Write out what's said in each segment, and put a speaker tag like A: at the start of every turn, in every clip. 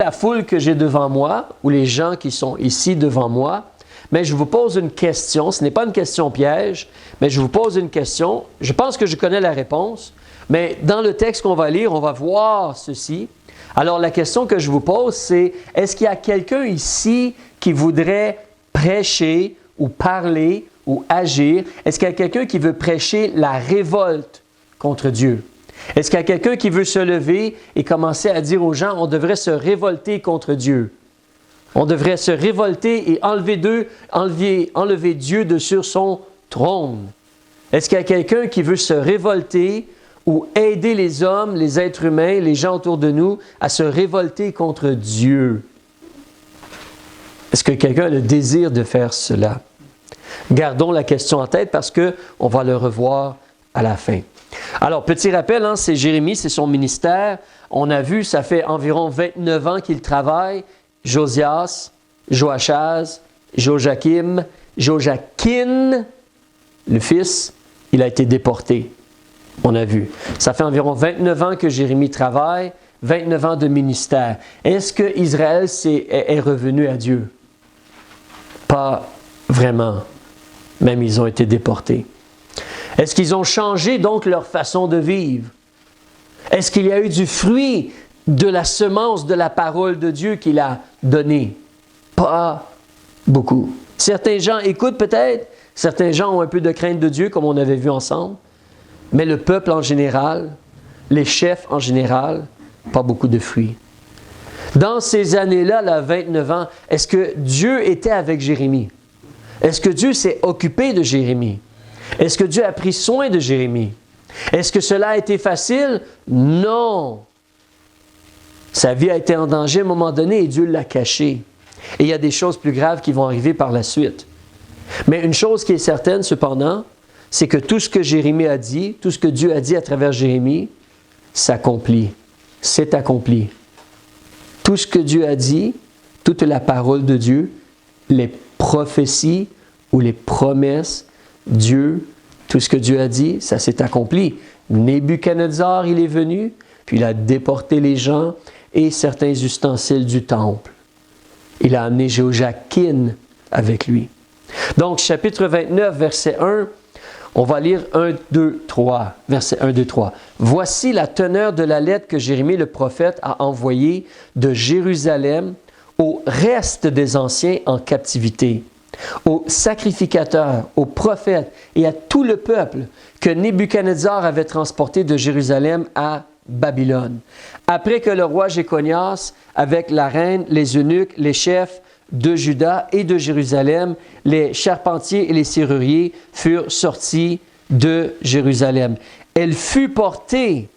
A: la foule que j'ai devant moi, ou les gens qui sont ici devant moi, mais je vous pose une question. Ce n'est pas une question piège, mais je vous pose une question. Je pense que je connais la réponse, mais dans le texte qu'on va lire, on va voir ceci. Alors, la question que je vous pose, c'est, est-ce qu'il y a quelqu'un ici qui voudrait prêcher ou parler ou agir? Est-ce qu'il y a quelqu'un qui veut prêcher la révolte contre Dieu? Est-ce qu'il y a quelqu'un qui veut se lever et commencer à dire aux gens, on devrait se révolter contre Dieu? On devrait se révolter et enlever Dieu de sur son trône. Est-ce qu'il y a quelqu'un qui veut se révolter ou aider les hommes, les êtres humains, les gens autour de nous à se révolter contre Dieu? Est-ce que quelqu'un a le désir de faire cela? Gardons la question en tête parce qu'on va le revoir à la fin. Alors, petit rappel, c'est Jérémie, c'est son ministère. On a vu, ça fait environ 29 ans qu'il travaille. Josias, Joachaz, Joachim, Joachim, le fils, il a été déporté. On a vu. Ça fait environ 29 ans que Jérémie travaille, 29 ans de ministère. Est-ce que Israël est revenu à Dieu? Pas vraiment. Même ils ont été déportés. Est-ce qu'ils ont changé donc leur façon de vivre? Est-ce qu'il y a eu du fruit de la semence de la parole de Dieu qu'il a donnée? Pas beaucoup. Certains gens écoutent peut-être, certains gens ont un peu de crainte de Dieu, comme on avait vu ensemble, mais le peuple en général, les chefs en général, pas beaucoup de fruits. Dans ces années-là, là, 29 ans, est-ce que Dieu était avec Jérémie? Est-ce que Dieu s'est occupé de Jérémie? Est-ce que Dieu a pris soin de Jérémie? Est-ce que cela a été facile? Non! Sa vie a été en danger à un moment donné et Dieu l'a caché. Et il y a des choses plus graves qui vont arriver par la suite. Mais une chose qui est certaine, cependant, c'est que tout ce que Jérémie a dit, tout ce que Dieu a dit à travers Jérémie, s'accomplit. C'est accompli. Tout ce que Dieu a dit, toute la parole de Dieu, les prophéties ou les promesses, Dieu, tout ce que Dieu a dit, ça s'est accompli. Nebuchadnezzar, il est venu, puis il a déporté les gens et certains ustensiles du temple. Il a amené Joachim avec lui. Donc, chapitre 29, verset 1, on va lire 1, 2, 3. Verset 1, 2, 3. « Voici la teneur de la lettre que Jérémie le prophète a envoyée de Jérusalem au reste des anciens en captivité, aux sacrificateurs, aux prophètes et à tout le peuple que Nebuchadnezzar avait transporté de Jérusalem à Babylone. Après que le roi Jéconias, avec la reine, les eunuques, les chefs de Juda et de Jérusalem, les charpentiers et les serruriers furent sortis de Jérusalem. Elle fut portée,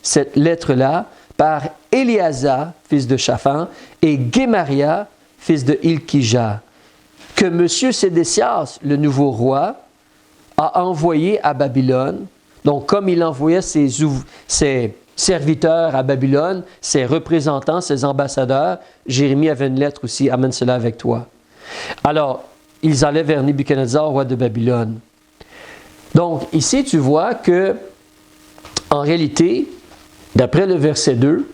A: cette lettre-là, par Éliasa, fils de Shaphan, et Guémaria, fils de Hilkija, que M. Sédécias, le nouveau roi, a envoyé à Babylone. Donc, comme il envoyait ses serviteurs à Babylone, ses représentants, ses ambassadeurs, Jérémie avait une lettre aussi, amène cela avec toi. Alors, ils allaient vers Nebuchadnezzar, roi de Babylone. Donc, ici, tu vois que, en réalité, d'après le verset 2,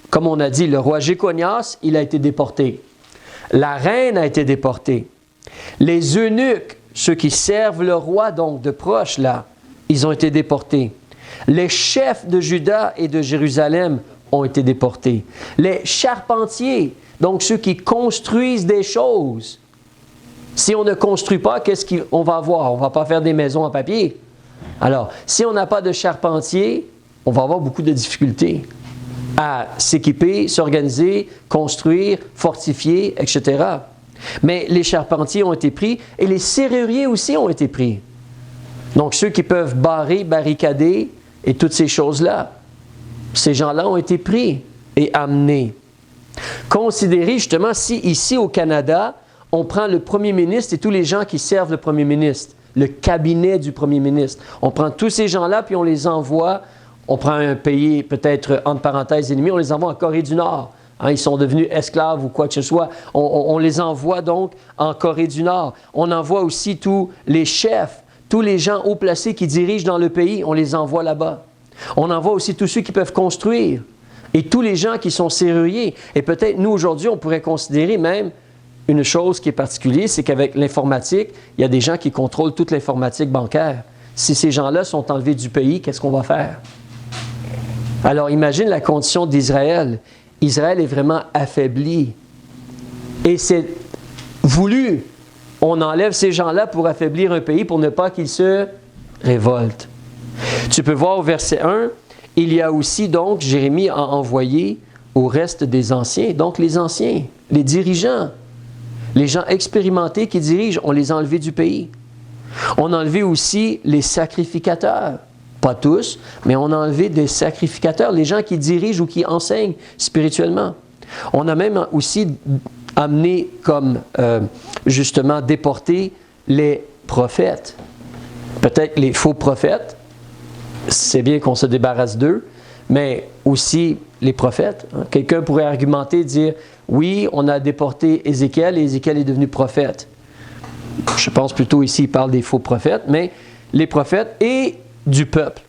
A: comme on a dit, le roi Jéconias, il a été déporté. La reine a été déportée. Les eunuques, ceux qui servent le roi, donc de proche, là, ils ont été déportés. Les chefs de Juda et de Jérusalem ont été déportés. Les charpentiers, donc ceux qui construisent des choses. Si on ne construit pas, qu'est-ce qu'on va avoir? On ne va pas faire des maisons en papier. Alors, si on n'a pas de charpentiers, on va avoir beaucoup de difficultés à s'équiper, s'organiser, construire, fortifier, etc. Mais les charpentiers ont été pris et les serruriers aussi ont été pris. Donc, ceux qui peuvent barrer, barricader et toutes ces choses-là, ces gens-là ont été pris et amenés. Considérez justement si ici au Canada, on prend le premier ministre et tous les gens qui servent le premier ministre, le cabinet du premier ministre. On prend tous ces gens-là puis on les envoie, on prend un pays peut-être entre parenthèses ennemi, on les envoie en Corée du Nord. Ils sont devenus esclaves ou quoi que ce soit. On les envoie donc en Corée du Nord. On envoie aussi tous les chefs, tous les gens haut placés qui dirigent dans le pays, on les envoie là-bas. On envoie aussi tous ceux qui peuvent construire. Et tous les gens qui sont serruriers. Et peut-être nous, aujourd'hui, on pourrait considérer même une chose qui est particulière, c'est qu'avec l'informatique, il y a des gens qui contrôlent toute l'informatique bancaire. Si ces gens-là sont enlevés du pays, qu'est-ce qu'on va faire? Alors, imagine la condition d'Israël. Israël est vraiment affaibli. Et c'est voulu. On enlève ces gens-là pour affaiblir un pays, pour ne pas qu'ils se révoltent. Tu peux voir au verset 1, il y a aussi donc, Jérémie a envoyé au reste des anciens, donc les anciens, les dirigeants, les gens expérimentés qui dirigent, on les a enlevés du pays. On a enlevé aussi les sacrificateurs. Pas tous, mais on a enlevé des sacrificateurs, les gens qui dirigent ou qui enseignent spirituellement. On a même aussi amené comme, justement, déporté les prophètes. Peut-être les faux prophètes, c'est bien qu'on se débarrasse d'eux, mais aussi les prophètes. Hein. Quelqu'un pourrait argumenter, dire, oui, on a déporté Ézéchiel et Ézéchiel est devenu prophète. Je pense plutôt ici, il parle des faux prophètes, mais les prophètes et du peuple.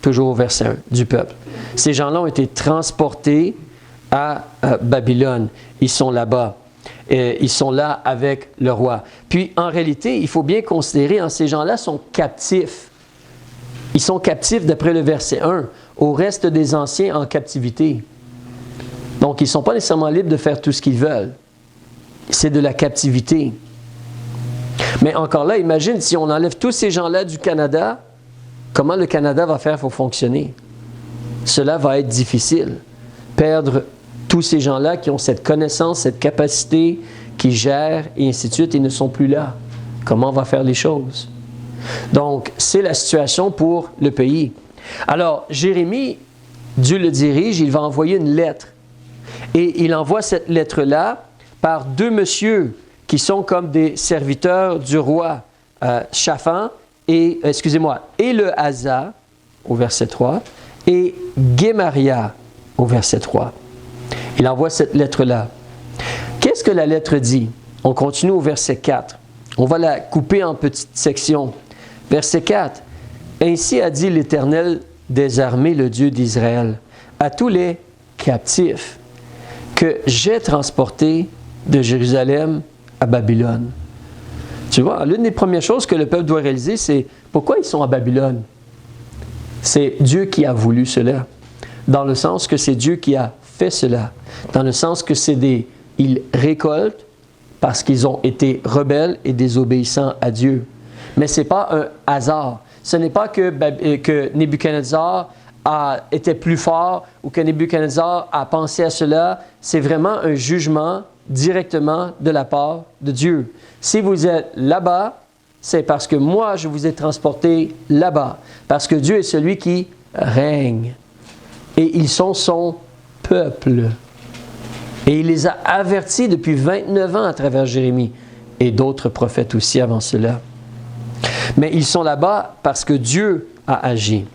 A: Toujours au verset 1, du peuple. Ces gens-là ont été transportés à Babylone. Ils sont là-bas. Ils sont là avec le roi. Puis, en réalité, il faut bien considérer, ces gens-là sont captifs. Ils sont captifs, d'après le verset 1, au reste des anciens en captivité. Donc, ils ne sont pas nécessairement libres de faire tout ce qu'ils veulent. C'est de la captivité. Mais encore là, imagine si on enlève tous ces gens-là du Canada, comment le Canada va faire pour fonctionner? Cela va être difficile. Perdre tous ces gens-là qui ont cette connaissance, cette capacité, qui gèrent, et ainsi de suite, ils ne sont plus là. Comment on va faire les choses? Donc, c'est la situation pour le pays. Alors, Jérémie, Dieu le dirige, il va envoyer une lettre. Et il envoie cette lettre-là par deux messieurs qui sont comme des serviteurs du roi Shaphan, et le Haza, au verset 3, et Guémaria, au verset 3. Il envoie cette lettre-là. Qu'est-ce que la lettre dit? On continue au verset 4. On va la couper en petites sections. Verset 4. Ainsi a dit l'Éternel des armées, le Dieu d'Israël, à tous les captifs que j'ai transportés de Jérusalem à Babylone. Tu vois, l'une des premières choses que le peuple doit réaliser, c'est pourquoi ils sont à Babylone. C'est Dieu qui a voulu cela, dans le sens que c'est Dieu qui a fait cela, dans le sens que ils récoltent parce qu'ils ont été rebelles et désobéissants à Dieu. Mais ce n'est pas un hasard. Ce n'est pas que Nebuchadnezzar était plus fort ou que Nebuchadnezzar a pensé à cela. C'est vraiment un jugement directement de la part de Dieu. Si vous êtes là-bas, c'est parce que moi, je vous ai transporté là-bas. Parce que Dieu est celui qui règne. Et ils sont son peuple. Et il les a avertis depuis 29 ans à travers Jérémie. Et d'autres prophètes aussi avant cela. Mais ils sont là-bas parce que Dieu a agi.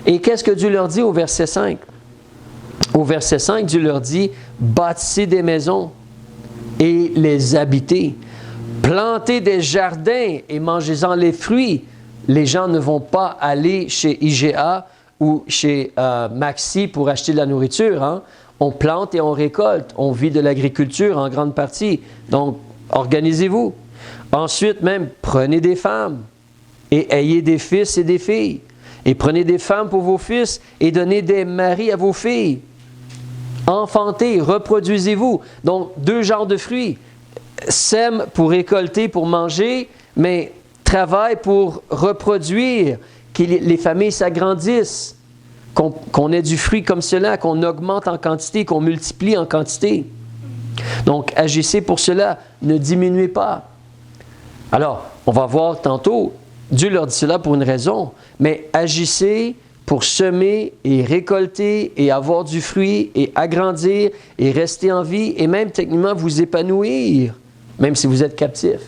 A: Et qu'est-ce que Dieu leur dit au verset 5? Au verset 5, Dieu leur dit, « Bâtissez des maisons et les habitez. Plantez des jardins et mangez-en les fruits. » Les gens ne vont pas aller chez IGA ou chez Maxi pour acheter de la nourriture. Hein? On plante et on récolte. On vit de l'agriculture en grande partie. Donc, organisez-vous. Ensuite, même, prenez des femmes et ayez des fils et des filles. Et prenez des femmes pour vos fils et donnez des maris à vos filles. Enfantez, reproduisez-vous. Donc, deux genres de fruits. Sème pour récolter, pour manger, mais travaille pour reproduire, que les familles s'agrandissent, qu'on ait du fruit comme cela, qu'on augmente en quantité, qu'on multiplie en quantité. Donc, agissez pour cela, ne diminuez pas. Alors, on va voir tantôt, Dieu leur dit cela pour une raison, mais agissez pour semer et récolter et avoir du fruit et agrandir et rester en vie et même techniquement vous épanouir, même si vous êtes captif.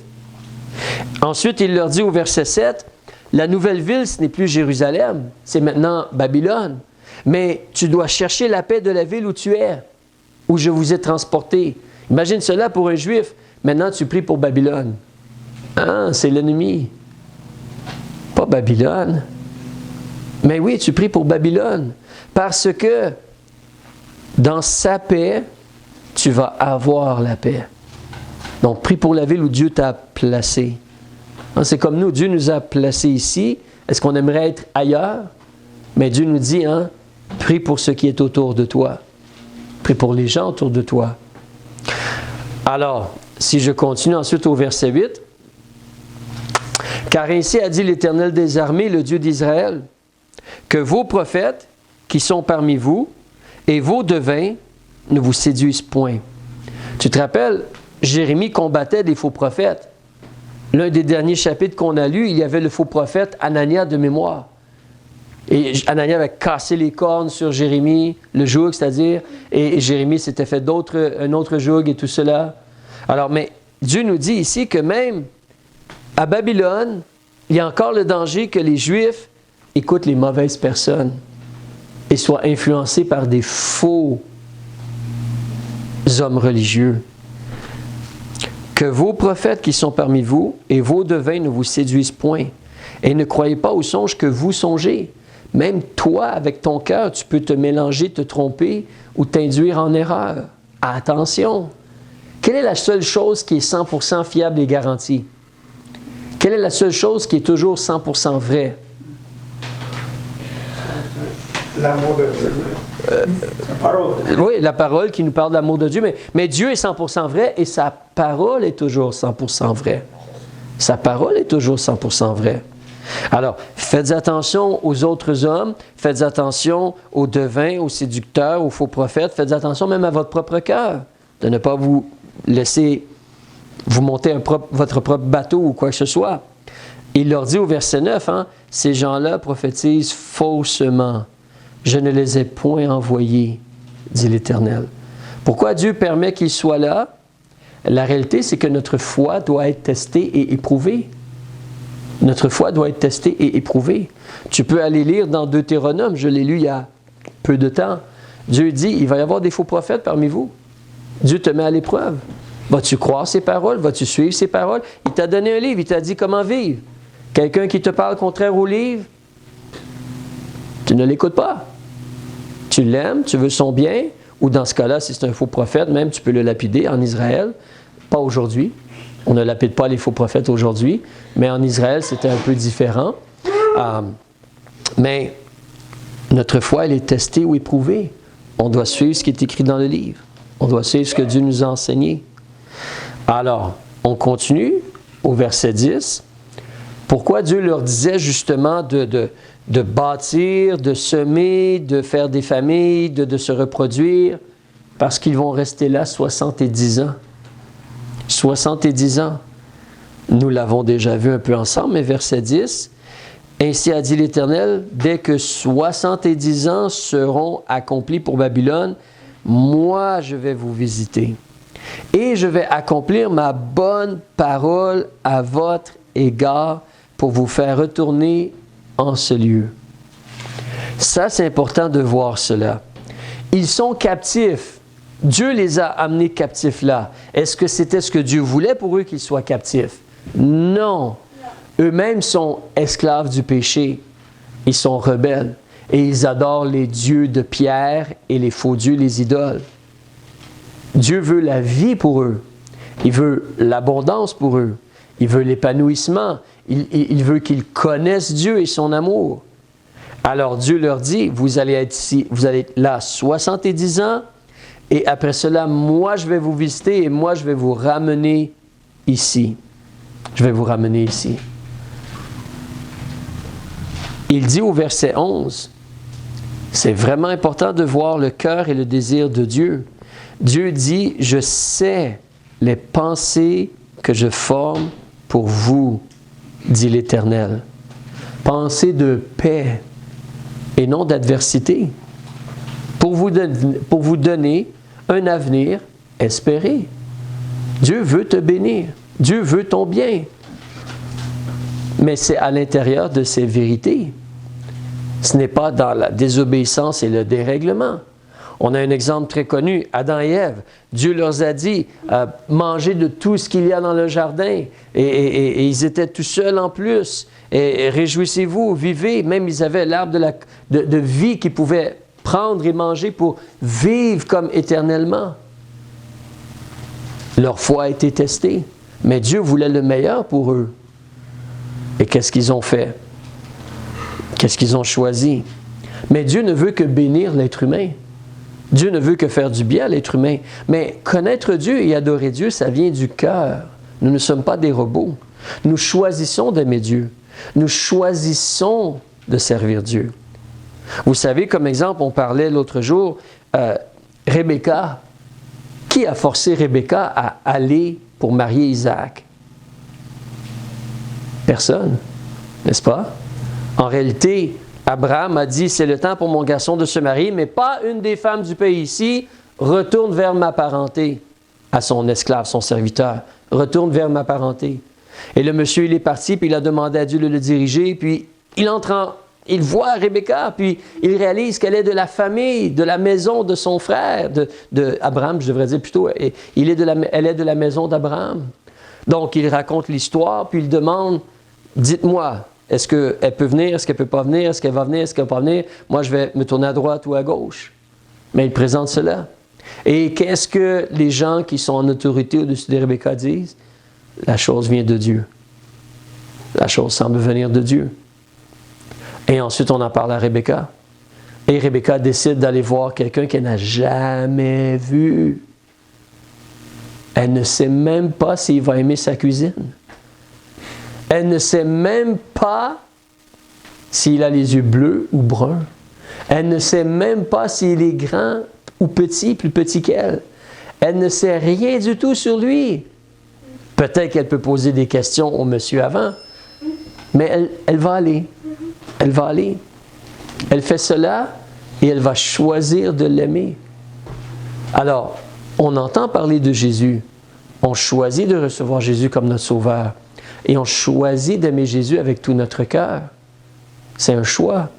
A: Ensuite, il leur dit au verset 7, « La nouvelle ville, ce n'est plus Jérusalem, c'est maintenant Babylone. Mais tu dois chercher la paix de la ville où tu es, où je vous ai transporté. » Imagine cela pour un Juif. Maintenant, tu pries pour Babylone. Ah, c'est l'ennemi. Pas Babylone. Mais oui, tu pries pour Babylone. Parce que Dans sa paix, tu vas avoir la paix. Donc, prie pour la ville où Dieu t'a placé. C'est comme nous, Dieu nous a placés ici. Est-ce qu'on aimerait être ailleurs? Mais Dieu nous dit, prie pour ce qui est autour de toi. Prie pour les gens autour de toi. Alors, si je continue ensuite au verset 8. « Car ainsi a dit l'Éternel des armées, le Dieu d'Israël, que vos prophètes qui sont parmi vous et vos devins ne vous séduisent point. » Tu te rappelles, Jérémie combattait des faux prophètes. L'un des derniers chapitres qu'on a lus, il y avait le faux prophète Anania de mémoire. Et Anania avait cassé les cornes sur Jérémie, le joug, c'est-à-dire, et Jérémie s'était fait un autre joug et tout cela. Alors, mais Dieu nous dit ici que même à Babylone, il y a encore le danger que les Juifs écoutent les mauvaises personnes et soient influencés par des faux hommes religieux. Que vos prophètes qui sont parmi vous et vos devins ne vous séduisent point. Et ne croyez pas aux songes que vous songez. Même toi, avec ton cœur, tu peux te mélanger, te tromper ou t'induire en erreur. Attention! Quelle est la seule chose qui est 100% fiable et garantie? Quelle est la seule chose qui est toujours 100% vraie?
B: L'amour de Dieu. La parole.
A: Oui, la parole qui nous parle de l'amour de Dieu. Mais Dieu est 100% vrai et sa parole est toujours 100% vraie. Sa parole est toujours 100% vraie. Alors, faites attention aux autres hommes, faites attention aux devins, aux séducteurs, aux faux prophètes, faites attention même à votre propre cœur, de ne pas vous laisser vous monter votre propre bateau ou quoi que ce soit. Il leur dit au verset 9, ces gens-là prophétisent faussement. Je ne les ai point envoyés, dit l'Éternel. Pourquoi Dieu permet qu'ils soient là? La réalité, c'est que notre foi doit être testée et éprouvée. Notre foi doit être testée et éprouvée. Tu peux aller lire dans Deutéronome, je l'ai lu il y a peu de temps. Dieu dit, il va y avoir des faux prophètes parmi vous. Dieu te met à l'épreuve. Vas-tu croire ses paroles? Vas-tu suivre ses paroles? Il t'a donné un livre, il t'a dit comment vivre. Quelqu'un qui te parle contraire au livre, tu ne l'écoutes pas. Tu l'aimes, tu veux son bien, ou dans ce cas-là, si c'est un faux prophète, même tu peux le lapider en Israël. Pas aujourd'hui. On ne lapide pas les faux prophètes aujourd'hui, mais en Israël, c'était un peu différent. Mais notre foi, elle est testée ou éprouvée. On doit suivre ce qui est écrit dans le livre. On doit suivre ce que Dieu nous a enseigné. Alors, on continue au verset 10. Pourquoi Dieu leur disait justement de bâtir, de semer, de faire des familles, de se reproduire? Parce qu'ils vont rester là 70 ans. 70 ans. Nous l'avons déjà vu un peu ensemble, mais verset 10. Ainsi a dit l'Éternel, dès que 70 ans seront accomplis pour Babylone, moi je vais vous visiter. Et je vais accomplir ma bonne parole à votre égard pour vous faire retourner en ce lieu. Ça, c'est important de voir cela. Ils sont captifs. Dieu les a amenés captifs là. Est-ce que c'était ce que Dieu voulait pour eux qu'ils soient captifs? Non. Eux-mêmes sont esclaves du péché. Ils sont rebelles. Et ils adorent les dieux de pierre et les faux dieux, les idoles. Dieu veut la vie pour eux. Il veut l'abondance pour eux. Il veut l'épanouissement. Il veut qu'ils connaissent Dieu et son amour. Alors Dieu leur dit, vous allez être ici, vous allez être là 70 ans, et après cela, moi je vais vous visiter et moi je vais vous ramener ici. Je vais vous ramener ici. Il dit au verset 11, c'est vraiment important de voir le cœur et le désir de Dieu. Dieu dit, je sais les pensées que je forme pour vous, dit l'Éternel. Pensées de paix et non d'adversité, pour vous donner un avenir espéré. Dieu veut te bénir. Dieu veut ton bien. Mais c'est à l'intérieur de ces vérités. Ce n'est pas dans la désobéissance et le dérèglement. On a un exemple très connu, Adam et Ève. Dieu leur a dit, mangez de tout ce qu'il y a dans le jardin. Et ils étaient tout seuls en plus. Et réjouissez-vous, vivez. Même ils avaient l'arbre de vie qu'ils pouvaient prendre et manger pour vivre comme éternellement. Leur foi a été testée, mais Dieu voulait le meilleur pour eux. Et qu'est-ce qu'ils ont fait? Qu'est-ce qu'ils ont choisi? Mais Dieu ne veut que bénir l'être humain. Dieu ne veut que faire du bien à l'être humain. Mais connaître Dieu et adorer Dieu, ça vient du cœur. Nous ne sommes pas des robots. Nous choisissons d'aimer Dieu. Nous choisissons de servir Dieu. Vous savez, comme exemple, on parlait l'autre jour, Rebecca. Qui a forcé Rebecca à aller pour marier Isaac? Personne, n'est-ce pas? En réalité, Abraham a dit, c'est le temps pour mon garçon de se marier, mais pas une des femmes du pays ici, retourne vers ma parenté, à son esclave, son serviteur, retourne vers ma parenté. Et le monsieur, il est parti, puis il a demandé à Dieu de le diriger, puis il voit Rebecca, puis il réalise qu'elle est de la famille, de la maison de son frère, de Abraham, je devrais dire plutôt, elle est de la maison d'Abraham. Donc, il raconte l'histoire, puis il demande, dites-moi, est-ce qu'elle peut venir, est-ce qu'elle ne peut pas venir, est-ce qu'elle va venir, est-ce qu'elle ne va pas venir? Moi, je vais me tourner à droite ou à gauche. Mais il présente cela. Et qu'est-ce que les gens qui sont en autorité au-dessus de Rebecca disent? La chose vient de Dieu. La chose semble venir de Dieu. Et ensuite, on en parle à Rebecca. Et Rebecca décide d'aller voir quelqu'un qu'elle n'a jamais vu. Elle ne sait même pas s'il va aimer sa cuisine. Elle ne sait même pas s'il a les yeux bleus ou bruns. Elle ne sait même pas s'il est grand ou petit, plus petit qu'elle. Elle ne sait rien du tout sur lui. Peut-être qu'elle peut poser des questions au monsieur avant, mais elle va aller. Elle va aller. Elle fait cela et elle va choisir de l'aimer. Alors, on entend parler de Jésus. On choisit de recevoir Jésus comme notre Sauveur. Et on choisit d'aimer Jésus avec tout notre cœur. C'est un choix.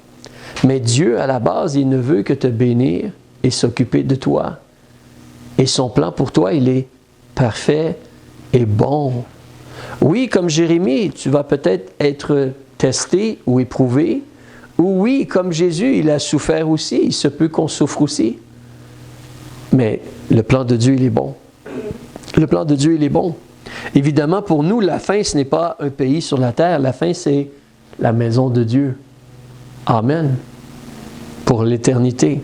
A: Mais Dieu, à la base, il ne veut que te bénir et s'occuper de toi. Et son plan pour toi, il est parfait et bon. Oui, comme Jérémie, tu vas peut-être être testé ou éprouvé. Ou oui, comme Jésus, il a souffert aussi. Il se peut qu'on souffre aussi. Mais le plan de Dieu, il est bon. Le plan de Dieu, il est bon. Évidemment, pour nous, la fin, ce n'est pas un pays sur la terre. La fin, c'est la maison de Dieu. Amen. Pour l'éternité.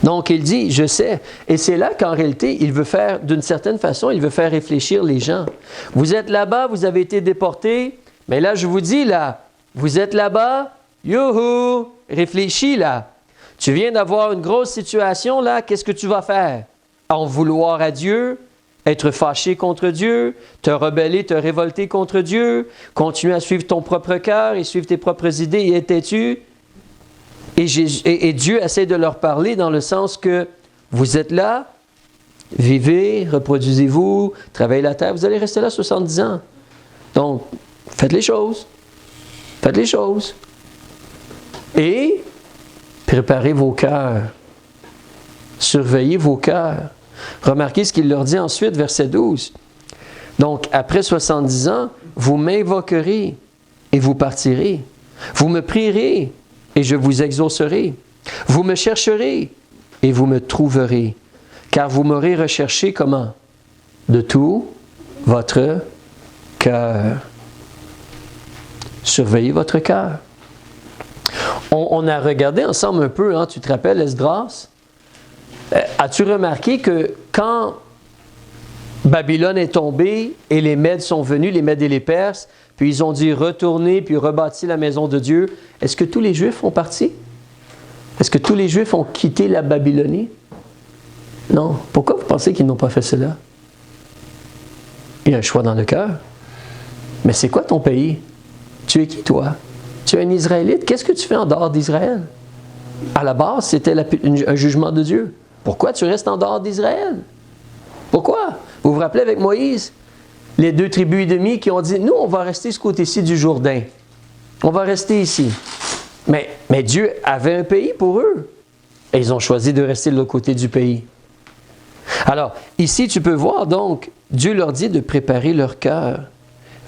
A: Donc, il dit, je sais. Et c'est là qu'en réalité, il veut faire, d'une certaine façon, il veut faire réfléchir les gens. Vous êtes là-bas, vous avez été déportés. Mais là, je vous dis, là, vous êtes là-bas, youhou, réfléchis là. Tu viens d'avoir une grosse situation là, qu'est-ce que tu vas faire? En vouloir à Dieu, être fâché contre Dieu, te rebeller, te révolter contre Dieu, continuer à suivre ton propre cœur et suivre tes propres idées et être têtu. Et Dieu essaie de leur parler dans le sens que vous êtes là, vivez, reproduisez-vous, travaillez la terre, vous allez rester là 70 ans. Donc, faites les choses. Faites les choses. Et préparez vos cœurs. Surveillez vos cœurs. Remarquez ce qu'il leur dit ensuite, verset 12. Donc, après 70 ans, vous m'invoquerez et vous partirez. Vous me prierez et je vous exaucerai. Vous me chercherez et vous me trouverez. Car vous m'aurez recherché comment? De tout votre cœur. Surveillez votre cœur. On a regardé ensemble un peu, hein, tu te rappelles, Esdras? As-tu remarqué que quand Babylone est tombée et les Mèdes sont venus, les Mèdes et les Perses, puis ils ont dit retourner puis rebâtir la maison de Dieu, est-ce que tous les Juifs ont parti? Est-ce que tous les Juifs ont quitté la Babylonie? Non. Pourquoi vous pensez qu'ils n'ont pas fait cela? Il y a un choix dans le cœur. Mais c'est quoi ton pays? Tu es qui, toi? Tu es un Israélite. Qu'est-ce que tu fais en dehors d'Israël? À la base, c'était un jugement de Dieu. Pourquoi tu restes en dehors d'Israël? Pourquoi? Vous vous rappelez avec Moïse? Les 2 tribus et demie qui ont dit, nous, on va rester ce côté-ci du Jourdain. On va rester ici. Mais Dieu avait un pays pour eux. Et ils ont choisi de rester de l'autre côté du pays. Alors, ici, tu peux voir donc, Dieu leur dit de préparer leur cœur.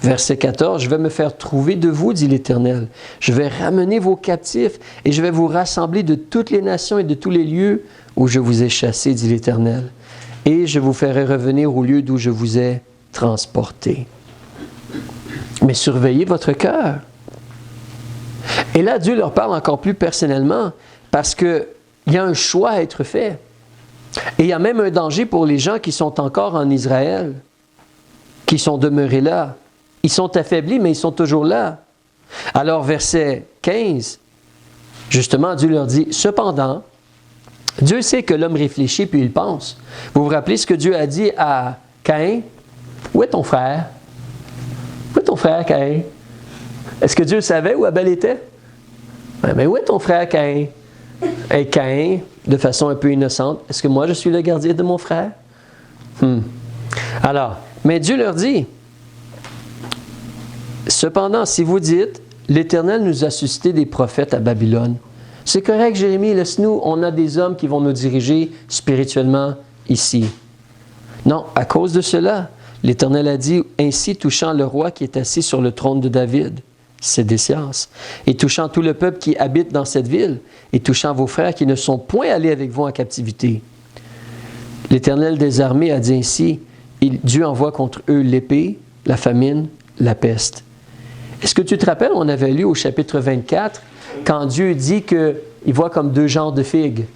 A: Verset 14, « Je vais me faire trouver de vous, dit l'Éternel. Je vais ramener vos captifs et je vais vous rassembler de toutes les nations et de tous les lieux où je vous ai chassés, dit l'Éternel. Et je vous ferai revenir au lieu d'où je vous ai transportés. » Mais surveillez votre cœur. Et là, Dieu leur parle encore plus personnellement parce qu'il y a un choix à être fait. Et il y a même un danger pour les gens qui sont encore en Israël, qui sont demeurés là. Ils sont affaiblis, mais ils sont toujours là. Alors, verset 15, justement, Dieu leur dit, « Cependant, Dieu sait que l'homme réfléchit puis il pense. » Vous vous rappelez ce que Dieu a dit à Caïn? « Où est ton frère? Où est ton frère, Caïn? » Est-ce que Dieu savait où Abel était? « Mais où est ton frère, Caïn? » Et Caïn, de façon un peu innocente, « Est-ce que moi je suis le gardien de mon frère? » Alors, mais Dieu leur dit, « Cependant, si vous dites, l'Éternel nous a suscité des prophètes à Babylone, c'est correct, Jérémie, laisse-nous, on a des hommes qui vont nous diriger spirituellement ici. » Non, à cause de cela, l'Éternel a dit, « Ainsi touchant le roi qui est assis sur le trône de David, Sédécias, et touchant tout le peuple qui habite dans cette ville, et touchant vos frères qui ne sont point allés avec vous en captivité. » L'Éternel des armées a dit ainsi, Dieu envoie contre eux l'épée, la famine, la peste. Est-ce que tu te rappelles, on avait lu au chapitre 24, quand Dieu dit qu'il voit comme deux genres de figues.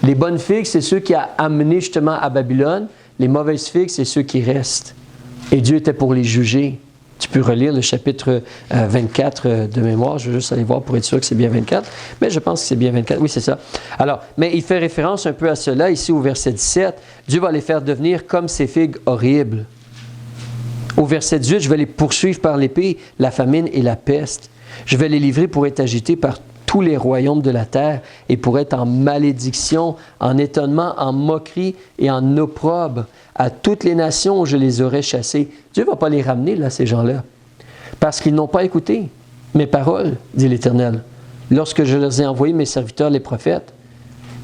A: Les bonnes figues, c'est ceux qui a amenés justement à Babylone. Les mauvaises figues, c'est ceux qui restent. Et Dieu était pour les juger. Tu peux relire le chapitre 24 de mémoire. Je vais juste aller voir pour être sûr que c'est bien 24. Mais je pense que c'est bien 24. Oui, c'est ça. Alors, mais il fait référence un peu à cela ici au verset 17. Dieu va les faire devenir comme ces figues horribles. Au verset 18, je vais les poursuivre par l'épée, la famine et la peste. Je vais les livrer pour être agités par tous les royaumes de la terre et pour être en malédiction, en étonnement, en moquerie et en opprobre à toutes les nations où je les aurais chassés. Dieu ne va pas les ramener, là, ces gens-là, parce qu'ils n'ont pas écouté mes paroles, dit l'Éternel, lorsque je leur ai envoyé mes serviteurs, les prophètes,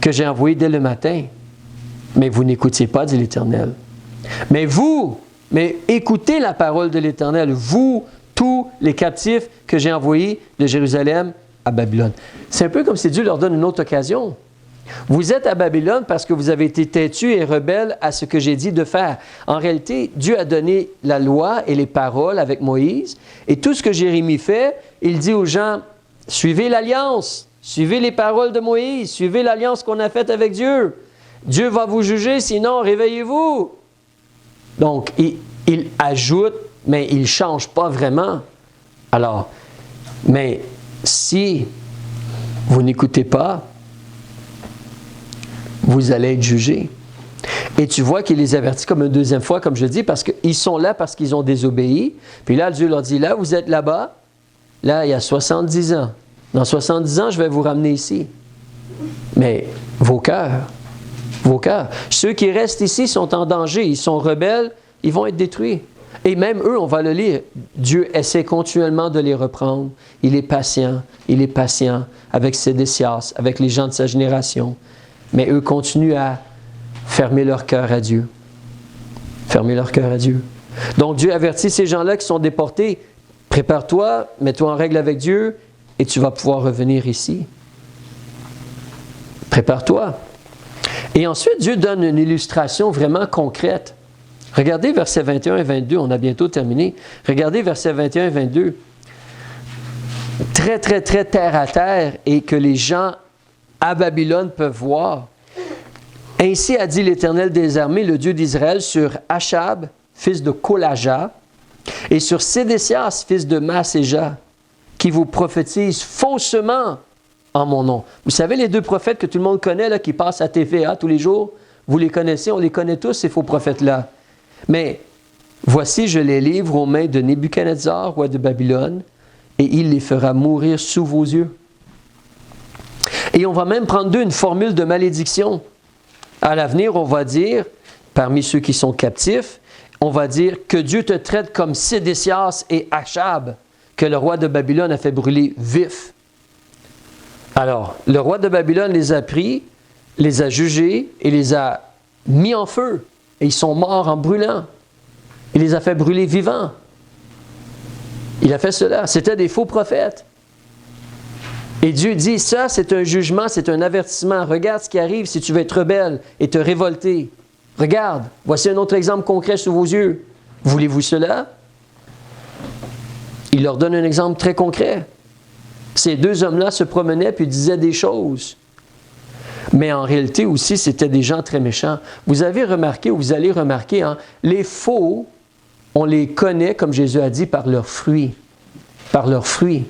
A: que j'ai envoyés dès le matin. Mais vous n'écoutiez pas, dit l'Éternel. Mais écoutez la parole de l'Éternel, vous, tous les captifs que j'ai envoyés de Jérusalem à Babylone. C'est un peu comme si Dieu leur donne une autre occasion. Vous êtes à Babylone parce que vous avez été têtus et rebelles à ce que j'ai dit de faire. En réalité, Dieu a donné la loi et les paroles avec Moïse. Et tout ce que Jérémie fait, il dit aux gens, suivez l'alliance, suivez les paroles de Moïse, suivez l'alliance qu'on a faite avec Dieu. Dieu va vous juger, sinon réveillez-vous. Donc, il ajoute, mais il ne change pas vraiment. Alors, mais si vous n'écoutez pas, vous allez être jugés. Et tu vois qu'il les avertit comme une deuxième fois, comme je dis, parce qu'ils sont là parce qu'ils ont désobéi. Puis là, Dieu leur dit, là, vous êtes là-bas, là, il y a 70 ans. Dans 70 ans, je vais vous ramener ici. Mais vos cœurs, ceux qui restent ici sont en danger, ils sont rebelles, ils vont être détruits. Et même eux, on va le lire, Dieu essaie continuellement de les reprendre. Il est patient avec Sédécias, avec les gens de sa génération. Mais eux continuent à fermer leur cœur à Dieu. Fermer leur cœur à Dieu. Donc Dieu avertit ces gens-là qui sont déportés, prépare-toi, mets-toi en règle avec Dieu et tu vas pouvoir revenir ici. Prépare-toi. Et ensuite, Dieu donne une illustration vraiment concrète. Regardez versets 21 et 22, on a bientôt terminé. Regardez versets 21 et 22. Très, très, très terre à terre et que les gens à Babylone peuvent voir. Ainsi a dit l'Éternel des armées, le Dieu d'Israël, sur Achab, fils de Kolaja, et sur Sédécias, fils de Masséja, qui vous prophétisent faussement en mon nom. Vous savez, les deux prophètes que tout le monde connaît, là, qui passent à TVA tous les jours, vous les connaissez, on les connaît tous, ces faux prophètes-là. Mais voici, je les livre aux mains de Nebuchadnezzar, roi de Babylone, et il les fera mourir sous vos yeux. Et on va même prendre d'eux une formule de malédiction. À l'avenir, on va dire, parmi ceux qui sont captifs, on va dire que Dieu te traite comme Sédécias et Achab, que le roi de Babylone a fait brûler vif. Alors, le roi de Babylone les a pris, les a jugés et les a mis en feu. Et ils sont morts en brûlant. Il les a fait brûler vivants. Il a fait cela. C'était des faux prophètes. Et Dieu dit, ça, c'est un jugement, c'est un avertissement. Regarde ce qui arrive si tu veux être rebelle et te révolter. Regarde, voici un autre exemple concret sous vos yeux. Voulez-vous cela? Il leur donne un exemple très concret. Ces deux hommes-là se promenaient puis disaient des choses. Mais en réalité aussi, c'était des gens très méchants. Vous avez remarqué, ou vous allez remarquer, hein, les faux, on les connaît, comme Jésus a dit, par leurs fruits. Par leurs fruits.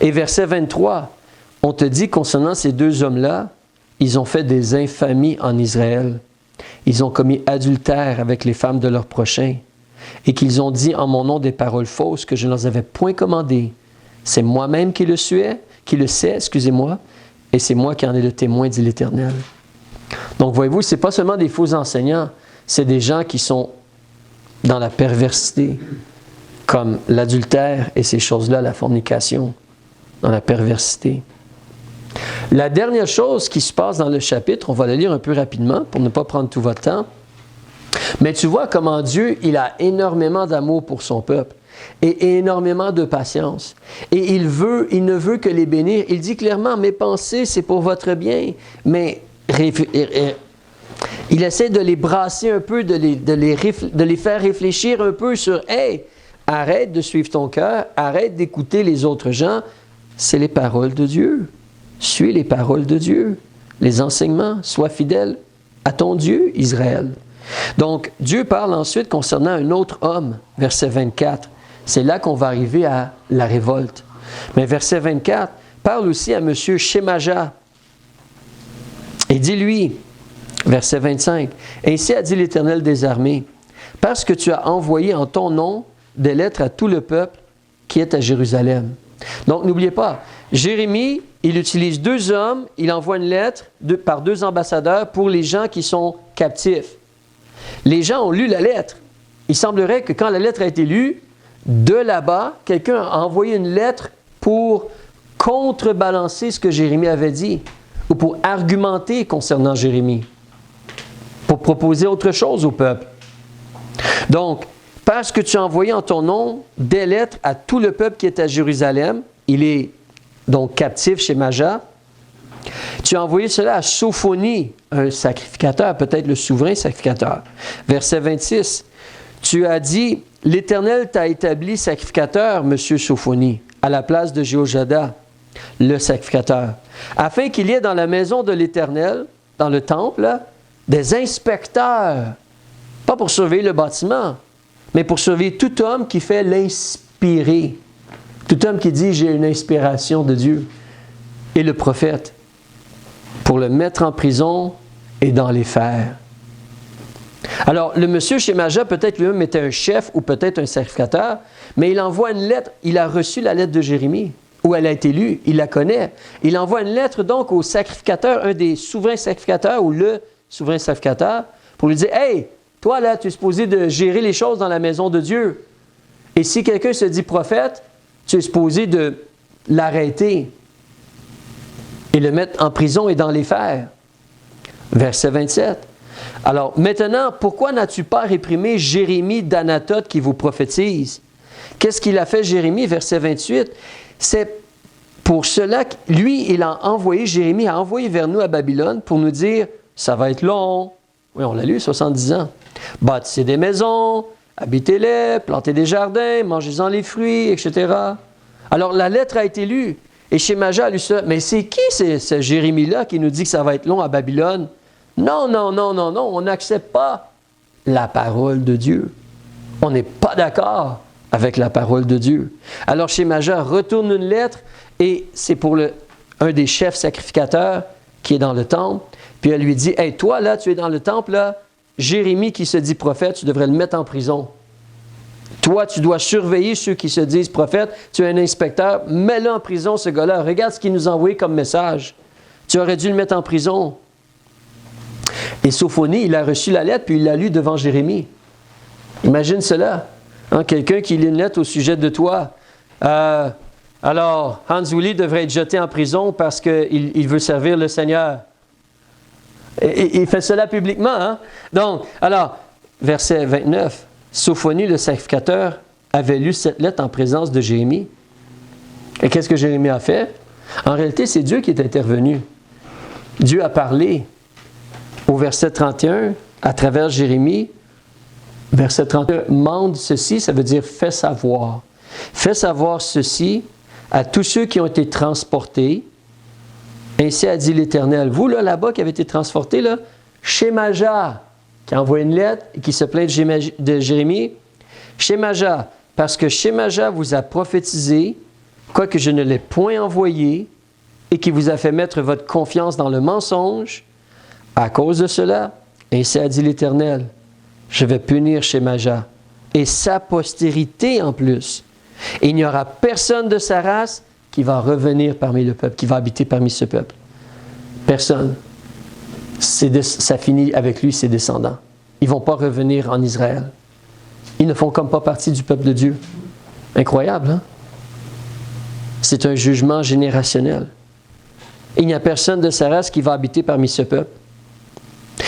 A: Et verset 23, on te dit concernant ces deux hommes-là, ils ont fait des infamies en Israël. Ils ont commis adultère avec les femmes de leurs prochains et qu'ils ont dit en mon nom des paroles fausses que je ne leur avais point commandées. C'est moi-même qui le sais, et c'est moi qui en ai le témoin, dit l'Éternel. Donc, voyez-vous, ce n'est pas seulement des faux enseignants, c'est des gens qui sont dans la perversité, comme l'adultère et ces choses-là, la fornication, dans la perversité. La dernière chose qui se passe dans le chapitre, on va le lire un peu rapidement pour ne pas prendre tout votre temps, mais tu vois comment Dieu, il a énormément d'amour pour son peuple et énormément de patience. Et il ne veut que les bénir. Il dit clairement, mes pensées, c'est pour votre bien, mais il essaie de les brasser un peu, de les faire réfléchir un peu sur « Hey, arrête de suivre ton cœur, arrête d'écouter les autres gens. C'est les paroles de Dieu. Suis les paroles de Dieu, les enseignements. Sois fidèle à ton Dieu, Israël. » Donc, Dieu parle ensuite concernant un autre homme, verset 24. C'est là qu'on va arriver à la révolte. Mais verset 24 parle aussi à M. Shemaja. Et dit-lui, verset 25, « Ainsi a dit l'Éternel des armées, parce que tu as envoyé en ton nom des lettres à tout le peuple qui est à Jérusalem. » Donc, n'oubliez pas, Jérémie, il utilise deux hommes, il envoie une lettre par deux ambassadeurs pour les gens qui sont captifs. Les gens ont lu la lettre. Il semblerait que quand la lettre a été lue, de là-bas, quelqu'un a envoyé une lettre pour contrebalancer ce que Jérémie avait dit, ou pour argumenter concernant Jérémie, pour proposer autre chose au peuple. Donc, parce que tu as envoyé en ton nom des lettres à tout le peuple qui est à Jérusalem, il est donc captif chez Maja, tu as envoyé cela à Sophonie, un sacrificateur, peut-être le souverain sacrificateur. Verset 26, tu as dit, l'Éternel t'a établi sacrificateur, monsieur Sophonie, à la place de Jéhojada, le sacrificateur, afin qu'il y ait dans la maison de l'Éternel, dans le temple, des inspecteurs, pas pour surveiller le bâtiment, mais pour surveiller tout homme qui fait l'inspirer. Tout homme qui dit « j'ai une inspiration de Dieu » et le prophète, pour le mettre en prison et dans les fers. Alors, le monsieur Shemaja, peut-être lui-même était un chef ou peut-être un sacrificateur, mais il envoie une lettre, il a reçu la lettre de Jérémie, où elle a été lue, il la connaît. Il envoie une lettre donc au sacrificateur, un des souverains sacrificateurs ou le souverain sacrificateur, pour lui dire « Hey, toi là, tu es supposé de gérer les choses dans la maison de Dieu. Et si quelqu'un se dit prophète, tu es supposé de l'arrêter et le mettre en prison et dans les fers. » Verset 27. Alors, maintenant, pourquoi n'as-tu pas réprimé Jérémie d'Anatote qui vous prophétise? Qu'est-ce qu'il a fait, Jérémie? Verset 28. C'est pour cela que lui, il a envoyé, Jérémie a envoyé vers nous à Babylone pour nous dire, ça va être long. Oui, on l'a lu, 70 ans. Bâtissez des maisons, habitez-les, plantez des jardins, mangez-en les fruits, etc. Alors, la lettre a été lue. Et Shemaja a lu ça. Mais c'est qui ce Jérémie-là qui nous dit que ça va être long à Babylone? Non, on n'accepte pas la parole de Dieu. On n'est pas d'accord avec la parole de Dieu. Alors Shemaja retourne une lettre et c'est pour un des chefs sacrificateurs qui est dans le temple. Puis elle lui dit, « Hey, toi là, tu es dans le temple, là, Jérémie qui se dit prophète, tu devrais le mettre en prison. Toi, tu dois surveiller ceux qui se disent prophètes. Tu es un inspecteur, mets-le en prison, ce gars-là. Regarde ce qu'il nous a envoyé comme message. Tu aurais dû le mettre en prison. » Et Sophonie, il a reçu la lettre, puis il l'a lue devant Jérémie. Imagine cela. Hein, quelqu'un qui lit une lettre au sujet de toi. Alors, Hans Uli devrait être jeté en prison parce qu'il veut servir le Seigneur. Et il fait cela publiquement. Hein? Donc, alors, verset 29. Sophonie, le sacrificateur, avait lu cette lettre en présence de Jérémie. Et qu'est-ce que Jérémie a fait? En réalité, c'est Dieu qui est intervenu. Dieu a parlé au verset 31 à travers Jérémie. Verset 31, mande ceci, ça veut dire fais savoir. Fais savoir ceci à tous ceux qui ont été transportés. Ainsi a dit l'Éternel. Vous, là-bas, qui avez été transportés, là, Shemaja, qui a envoyé une lettre et qui se plaint de Jérémie. Shemaja, parce que Shemaja vous a prophétisé, quoique je ne l'ai point envoyé, et qui vous a fait mettre votre confiance dans le mensonge. À cause de cela, ainsi a dit l'Éternel, je vais punir Shemaja, et sa postérité en plus. Et il n'y aura personne de sa race qui va revenir parmi le peuple, qui va habiter parmi ce peuple. Personne. Ça finit avec lui, ses descendants. Ils ne vont pas revenir en Israël. Ils ne font comme pas partie du peuple de Dieu. Incroyable, hein? C'est un jugement générationnel. Il n'y a personne de sa race qui va habiter parmi ce peuple.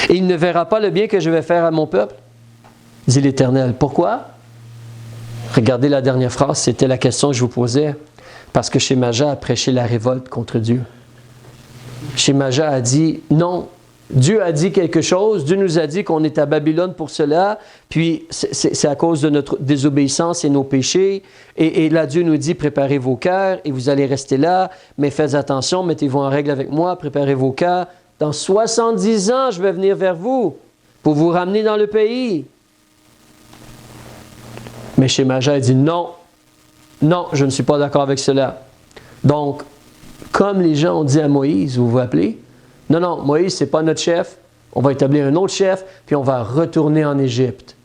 A: Et il ne verra pas le bien que je vais faire à mon peuple, dit l'Éternel. Pourquoi? Regardez la dernière phrase, c'était la question que je vous posais. Parce que Shemaja a prêché la révolte contre Dieu. Shemaja a dit, non, Dieu a dit quelque chose, Dieu nous a dit qu'on est à Babylone pour cela, puis c'est à cause de notre désobéissance et nos péchés, et là Dieu nous dit, préparez vos cœurs, et vous allez rester là, mais faites attention, mettez-vous en règle avec moi, préparez vos cœurs. Dans 70 ans, je vais venir vers vous, pour vous ramener dans le pays. Mais Shemaja a dit, non, je ne suis pas d'accord avec cela. Donc, comme les gens ont dit à Moïse, vous vous rappelez? Non, Moïse, ce n'est pas notre chef. On va établir un autre chef, puis on va retourner en Égypte.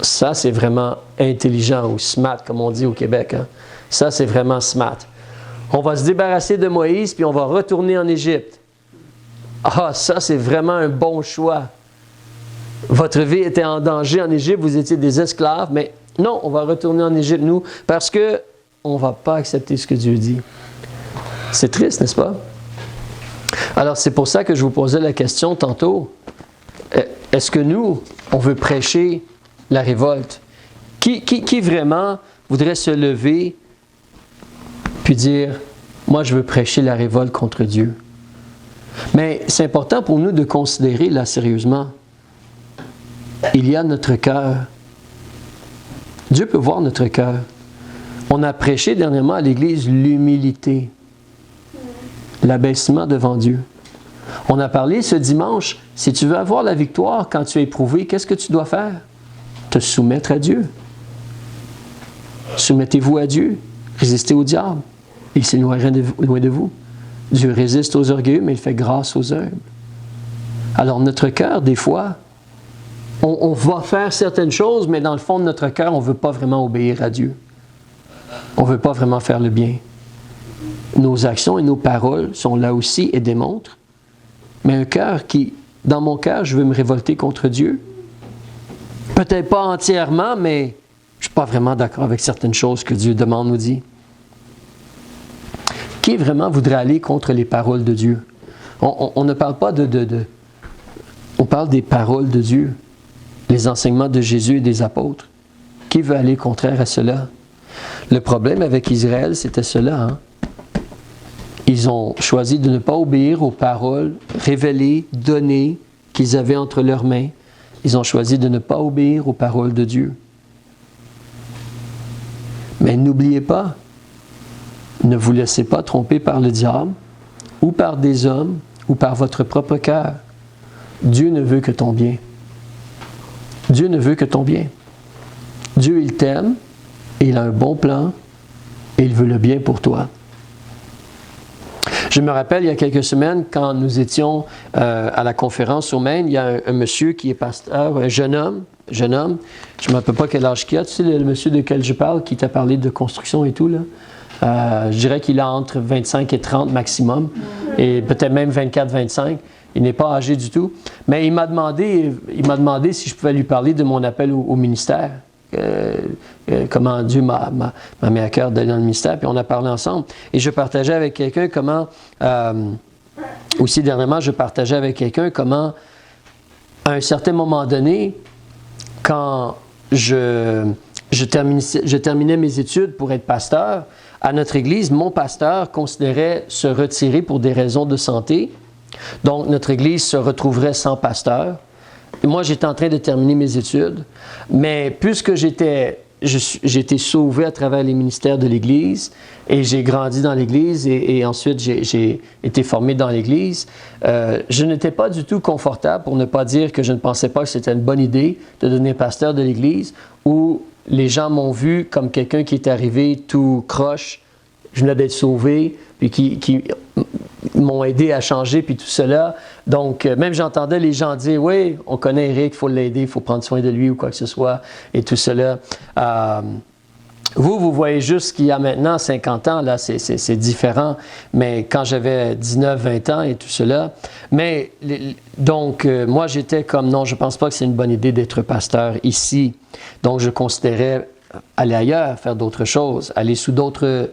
A: Ça, c'est vraiment intelligent ou smart, comme on dit au Québec. Hein? Ça, c'est vraiment smart. On va se débarrasser de Moïse, puis on va retourner en Égypte. Ah, ça, c'est vraiment un bon choix. Votre vie était en danger en Égypte, vous étiez des esclaves, mais non, on va retourner en Égypte, nous, parce qu'on ne va pas accepter ce que Dieu dit. C'est triste, n'est-ce pas? Alors, c'est pour ça que je vous posais la question tantôt. Est-ce que nous, on veut prêcher la révolte? Qui vraiment voudrait se lever puis dire, moi, je veux prêcher la révolte contre Dieu? Mais c'est important pour nous de considérer, là, sérieusement, il y a notre cœur. Dieu peut voir notre cœur. On a prêché dernièrement à l'Église l'humilité, l'abaissement devant Dieu. On a parlé ce dimanche, si tu veux avoir la victoire quand tu es éprouvé, qu'est-ce que tu dois faire? Te soumettre à Dieu. Soumettez-vous à Dieu. Résistez au diable. Il s'éloignera loin de vous. Dieu résiste aux orgueilleux, mais il fait grâce aux humbles. Alors notre cœur, des fois, on va faire certaines choses, mais dans le fond de notre cœur, on ne veut pas vraiment obéir à Dieu. On ne veut pas vraiment faire le bien. Nos actions et nos paroles sont là aussi et démontrent. Mais un cœur qui, dans mon cœur, je veux me révolter contre Dieu. Peut-être pas entièrement, mais je ne suis pas vraiment d'accord avec certaines choses que Dieu demande ou dit. Qui vraiment voudrait aller contre les paroles de Dieu? On ne parle pas on parle des paroles de Dieu, les enseignements de Jésus et des apôtres. Qui veut aller contraire à cela? Le problème avec Israël, c'était cela. Hein? Ils ont choisi de ne pas obéir aux paroles révélées, données, qu'ils avaient entre leurs mains. Ils ont choisi de ne pas obéir aux paroles de Dieu. Mais n'oubliez pas, ne vous laissez pas tromper par le diable, ou par des hommes, ou par votre propre cœur. Dieu ne veut que ton bien. Dieu ne veut que ton bien. Dieu, il t'aime, et il a un bon plan, et il veut le bien pour toi. Je me rappelle, il y a quelques semaines, quand nous étions à la conférence au Maine, il y a un monsieur qui est pasteur, un jeune homme, je ne me rappelle pas quel âge qu'il a, tu sais, le monsieur de quel je parle, qui t'a parlé de construction et tout, là. Je dirais qu'il a entre 25 et 30 maximum, et peut-être même 24-25. Il n'est pas âgé du tout. Mais il m'a demandé si je pouvais lui parler de mon appel au ministère. Comment Dieu m'a mis à cœur d'aller dans le ministère, puis on a parlé ensemble. Et je partageais avec quelqu'un comment, aussi dernièrement, je partageais avec quelqu'un comment, à un certain moment donné, quand je je terminais mes études pour être pasteur. À notre église, mon pasteur considérait se retirer pour des raisons de santé. Donc, notre église se retrouverait sans pasteur. Et moi, j'étais en train de terminer mes études. Mais puisque j'ai été sauvé à travers les ministères de l'Église et j'ai grandi dans l'Église et ensuite j'ai été formé dans l'Église, je n'étais pas du tout confortable, pour ne pas dire que je ne pensais pas que c'était une bonne idée de devenir pasteur de l'Église où les gens m'ont vu comme quelqu'un qui est arrivé tout croche, je venais d'être sauvé, puis qui m'ont aidé à changer, puis tout cela. Donc, même j'entendais les gens dire, oui, on connaît Eric, il faut l'aider, il faut prendre soin de lui ou quoi que ce soit, et tout cela. Vous voyez juste ce qu'il y a maintenant, 50 ans, là, c'est différent, mais quand j'avais 19, 20 ans et tout cela. Mais, donc, moi, j'étais comme, non, je ne pense pas que c'est une bonne idée d'être pasteur ici. Donc, je considérais aller ailleurs, faire d'autres choses, aller sous d'autres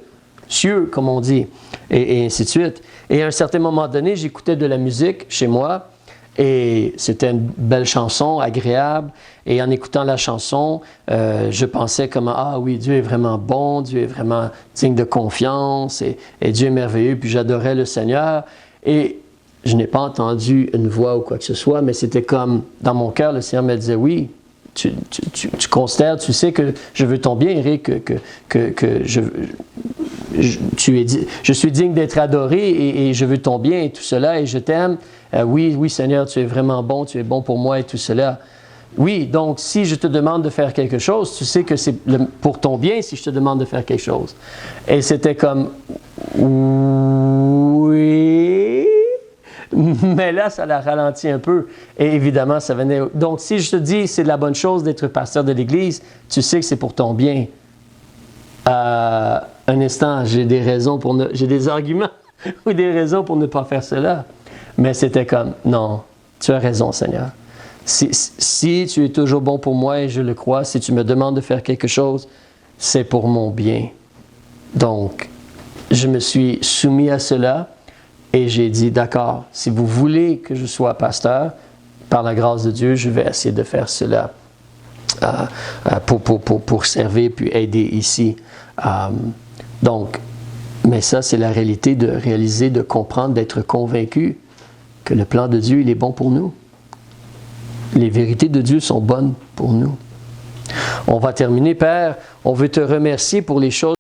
A: cieux, comme on dit, et ainsi de suite. Et à un certain moment donné, j'écoutais de la musique chez moi, et c'était une belle chanson, agréable, et en écoutant la chanson, je pensais comme, ah oui, Dieu est vraiment bon, Dieu est vraiment digne de confiance, et Dieu est merveilleux, puis j'adorais le Seigneur, et je n'ai pas entendu une voix ou quoi que ce soit, mais c'était comme, dans mon cœur, le Seigneur me disait, oui, tu considères, tu sais que je veux ton bien, Eric, que je suis digne d'être adoré et je veux ton bien et tout cela et je t'aime. Oui, Seigneur, tu es vraiment bon, tu es bon pour moi et tout cela. Oui, donc si je te demande de faire quelque chose, tu sais que c'est pour ton bien si je te demande de faire quelque chose. Et c'était comme, oui, mais là, ça l'a ralenti un peu. Et évidemment, ça venait. Donc, si je te dis c'est de la bonne chose d'être pasteur de l'Église, tu sais que c'est pour ton bien. Un instant, j'ai des arguments ou des raisons pour ne pas faire cela. Mais c'était comme, non, tu as raison, Seigneur. Si tu es toujours bon pour moi et je le crois, si tu me demandes de faire quelque chose, c'est pour mon bien. Donc, je me suis soumis à cela. Et j'ai dit, d'accord, si vous voulez que je sois pasteur, par la grâce de Dieu, je vais essayer de faire cela pour servir puis aider ici. Donc, mais ça, c'est la réalité de réaliser, de comprendre, d'être convaincu que le plan de Dieu, il est bon pour nous. Les vérités de Dieu sont bonnes pour nous. On va terminer, Père. On veut te remercier pour les choses